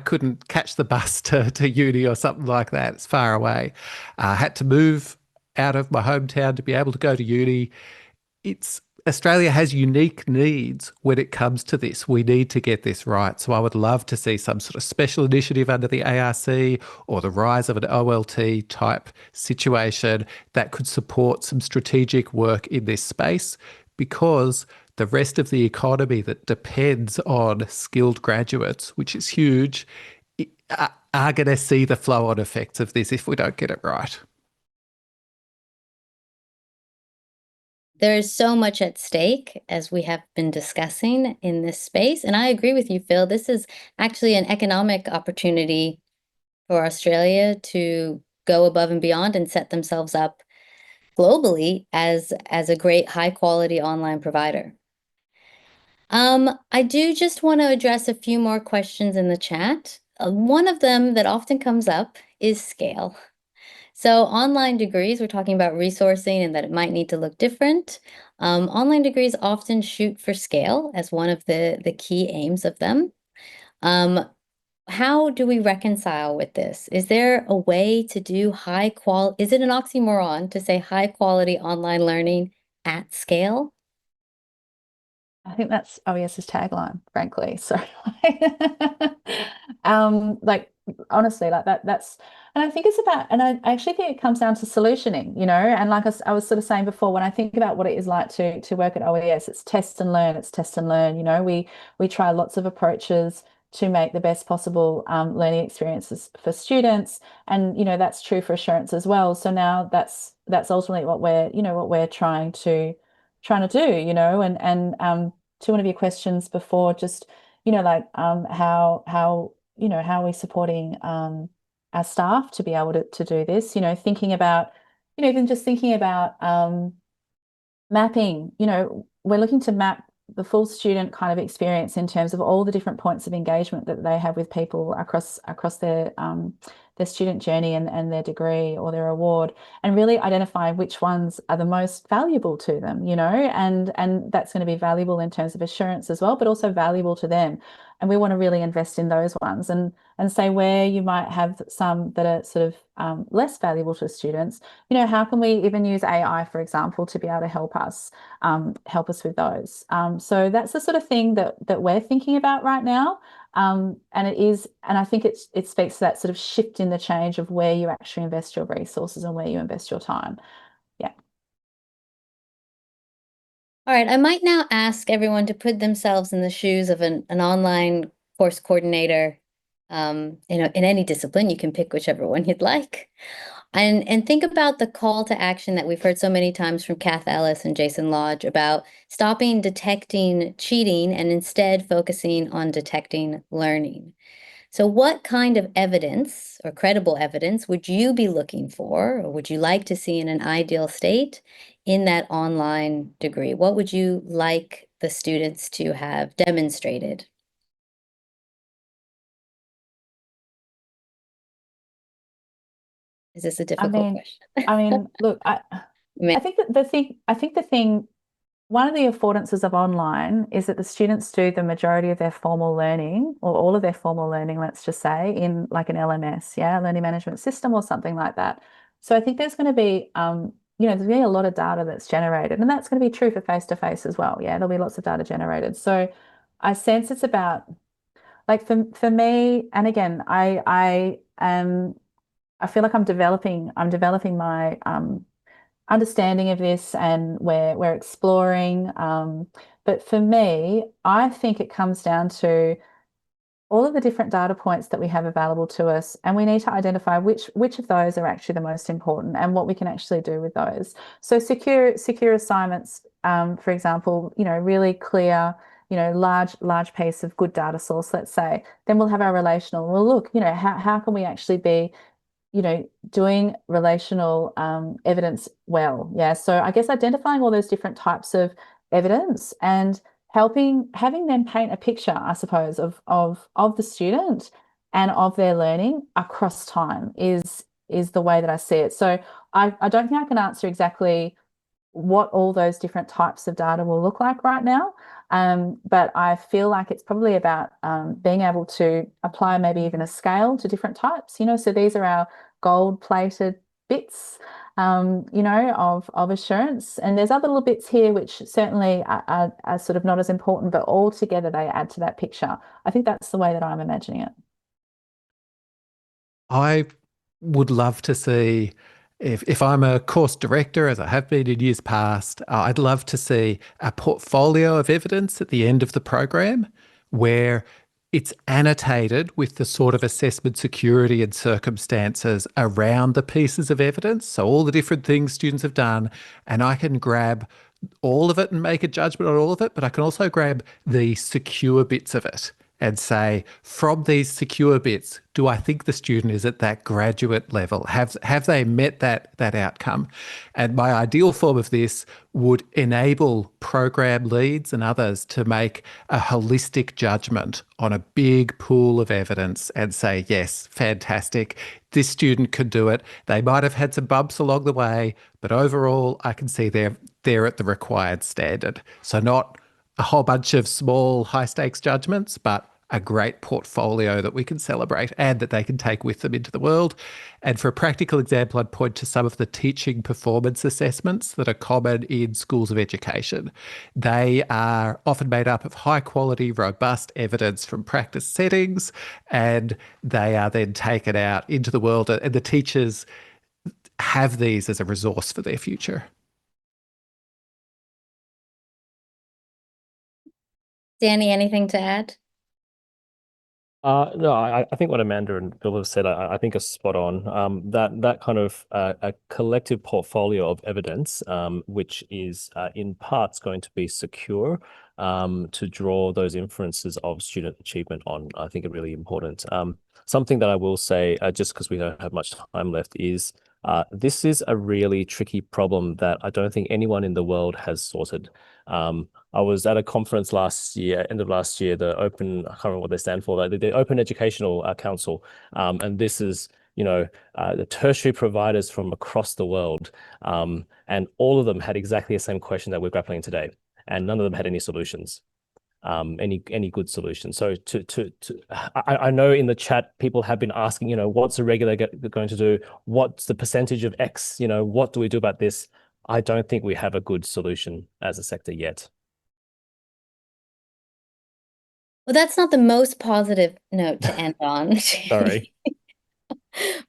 couldn't catch the bus to uni or something like that. It's far away. I had to move out of my hometown to be able to go to uni. Australia has unique needs when it comes to this. We need to get this right. So I would love to see some sort of special initiative under the ARC or the rise of an OLT type situation that could support some strategic work in this space, because the rest of the economy that depends on skilled graduates, which is huge, are going to see the flow-on effects of this if we don't get it right. There is so much at stake, as we have been discussing in this space. And I agree with you, Phill. This is actually an economic opportunity for Australia to go above and beyond and set themselves up globally as a great high quality online provider. I do just want to address a few more questions in the chat. One of them that often comes up is scale. So online degrees, we're talking about resourcing and that it might need to look different. Online degrees often shoot for scale as one of the key aims of them. How do we reconcile with this? Is there a way to do is it an oxymoron to say high quality online learning at scale? I think that's OES's tagline, frankly. So, like honestly, like that's, and I think it's about, and I actually think it comes down to solutioning, you know, and like I was sort of saying before, when I think about what it is like to work at OES, it's test and learn, it's test and learn. You know, we try lots of approaches to make the best possible learning experiences for students, and you know that's true for assurance as well. So now that's ultimately what we're trying to do, you know, and to one of your questions before, just, you know, like how are we supporting our staff to be able to do this, you know, thinking about, you know, even just thinking about mapping, you know, we're looking to map the full student kind of experience in terms of all the different points of engagement that they have with people across their student journey and their degree or their award, and really identify which ones are the most valuable to them, you know, and that's going to be valuable in terms of assurance as well, but also valuable to them. And we want to really invest in those ones, and say where you might have some that are sort of less valuable to students, you know, how can we even use AI, for example, to be able to help us with those. So that's the sort of thing that we're thinking about right now. And I think it speaks to that sort of shift in the change of where you actually invest your resources and where you invest your time. Yeah. All right, I might now ask everyone to put themselves in the shoes of an online course coordinator, in any discipline. You can pick whichever one you'd like. And think about the call to action that we've heard so many times from Kath Ellis and Jason Lodge about stopping detecting cheating and instead focusing on detecting learning. So what kind of evidence or credible evidence would you be looking for, or would you like to see in an ideal state in that online degree? What would you like the students to have demonstrated? Is this a difficult question? Look, I think that the thing, one of the affordances of online is that the students do the majority of their formal learning, or all of their formal learning, let's just say, in like an LMS, yeah, learning management system or something like that. So I think there's going to be, you know, there's going to be a lot of data that's generated, and that's going to be true for face-to-face as well. Yeah, there'll be lots of data generated. So I sense it's about, like, for me, and again, I feel like I'm developing my understanding of this, and we're exploring. But for me, I think it comes down to all of the different data points that we have available to us, and we need to identify which of those are actually the most important and what we can actually do with those. So secure assignments, for example, you know, really clear, you know, large piece of good data source, let's say. Then we'll have our relational. We'll look, you know, how can we actually be, you know, doing relational evidence well. Yeah. So I guess identifying all those different types of evidence and having them paint a picture, I suppose, of the student and of their learning across time is the way that I see it. So I don't think I can answer exactly what all those different types of data will look like right now. But I feel like it's probably about being able to apply maybe even a scale to different types, you know, so these are our gold-plated bits, you know, of assurance. And there's other little bits here which certainly are sort of not as important, but all together they add to that picture. I think that's the way that I'm imagining it. I would love to see, if I'm a course director, as I have been in years past, I'd love to see a portfolio of evidence at the end of the program where it's annotated with the sort of assessment security and circumstances around the pieces of evidence. So all the different things students have done, and I can grab all of it and make a judgment on all of it, but I can also grab the secure bits of it and say, from these secure bits, do I think the student is at that graduate level? Have they met that outcome? And my ideal form of this would enable program leads and others to make a holistic judgment on a big pool of evidence and say, yes, fantastic, this student could do it. They might have had some bumps along the way, but overall I can see they're at the required standard. So not a whole bunch of small high stakes judgments, but a great portfolio that we can celebrate and that they can take with them into the world. And for a practical example, I'd point to some of the teaching performance assessments that are common in schools of education. They are often made up of high quality, robust evidence from practice settings, and they are then taken out into the world, and the teachers have these as a resource for their future. Danny, anything to add? No, I think what Amanda and Phill have said, I think are spot on. That kind of a collective portfolio of evidence, which is in parts going to be secure to draw those inferences of student achievement on, I think are really important. Something that I will say, just because we don't have much time left, is this is a really tricky problem that I don't think anyone in the world has sorted. I was at a conference last year, end of last year, the Open, I can't remember what they stand for, the Open Educational Council. And this is, the tertiary providers from across the world. And all of them had exactly the same question that we're grappling today. And none of them had any solutions, any good solutions. So I know in the chat, people have been asking, what's a regulator going to do? What's the percentage of X? What do we do about this? I don't think we have a good solution as a sector yet. Well, that's not the most positive note to end on. Sorry.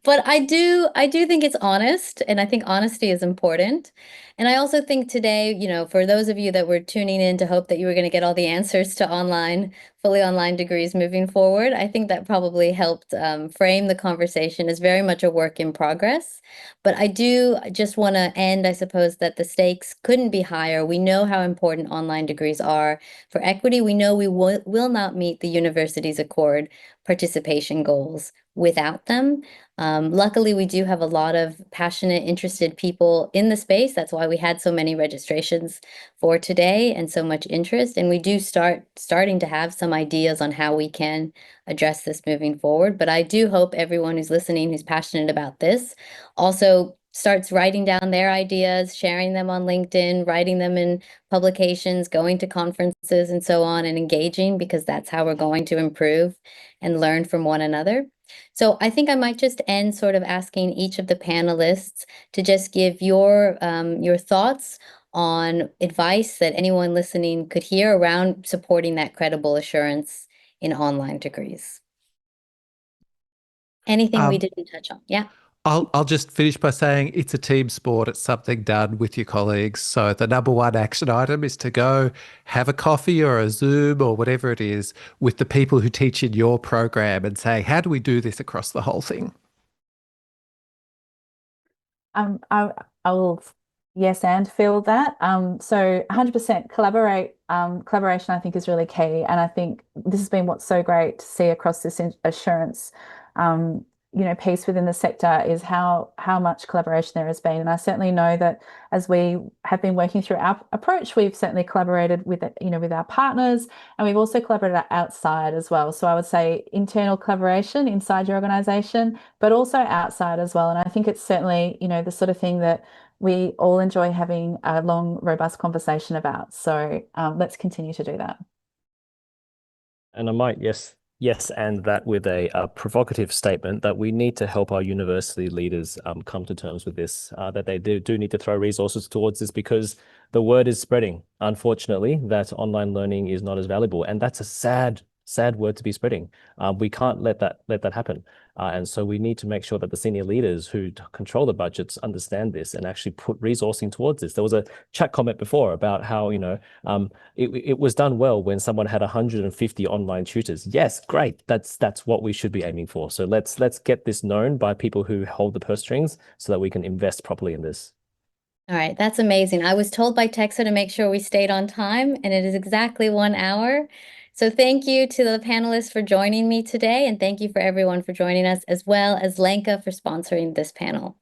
But I do think it's honest, and I think honesty is important. And I also think today, for those of you that were tuning in to hope that you were going to get all the answers to fully online degrees moving forward, I think that probably helped frame the conversation as very much a work in progress. But I do just want to end, I suppose, that the stakes couldn't be higher. We know how important online degrees are for equity. We know we will not meet the university's Accord participation goals without them. Luckily, we do have a lot of passionate, interested people in the space. That's why we had so many registrations for today and so much interest. And we do starting to have some ideas on how we can address this moving forward. But I do hope everyone who's listening, who's passionate about this, also starts writing down their ideas, sharing them on LinkedIn, writing them in publications, going to conferences and so on, and engaging, because that's how we're going to improve and learn from one another. So I think I might just end sort of asking each of the panelists to just give your thoughts on advice that anyone listening could hear around supporting that credible assurance in online degrees. Anything we didn't touch on? Yeah. I'll just finish by saying it's a team sport. It's something done with your colleagues. So the number one action item is to go have a coffee or a Zoom or whatever it is with the people who teach in your program and say, how do we do this across the whole thing? I will yes and feel that. So 100% collaborate. Collaboration, I think, is really key. And I think this has been what's so great to see across this assurance piece within the sector is how much collaboration there has been. And I certainly know that as we have been working through our approach, we've certainly collaborated with our partners, and we've also collaborated outside as well. So I would say internal collaboration inside your organisation, but also outside as well. And I think it's certainly, the sort of thing that we all enjoy having a long, robust conversation about. So let's continue to do that. And I might, yes, and that with a provocative statement that we need to help our university leaders come to terms with this, that they do need to throw resources towards this, because the word is spreading, unfortunately, that online learning is not as valuable. And that's a sad word to be spreading. We can't let that happen. And so we need to make sure that the senior leaders who control the budgets understand this and actually put resourcing towards this. There was a chat comment before about how, it was done well when someone had 150 online tutors. Yes, great. That's what we should be aiming for. So let's get this known by people who hold the purse strings so that we can invest properly in this. All right, that's amazing. I was told by TEQSA to make sure we stayed on time, and it is exactly 1 hour. So thank you to the panelists for joining me today, and thank you for everyone for joining us, as well as Lenka for sponsoring this panel.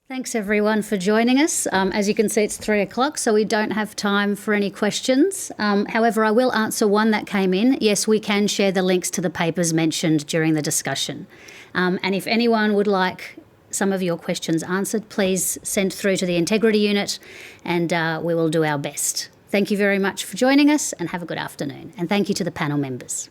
Thanks everyone for joining us. As you can see, it's 3 o'clock, so we don't have time for any questions. However, I will answer one that came in. Yes, we can share the links to the papers mentioned during the discussion. And if anyone would like some of your questions answered, please send through to the Integrity Unit, and we will do our best. Thank you very much for joining us and have a good afternoon. And thank you to the panel members.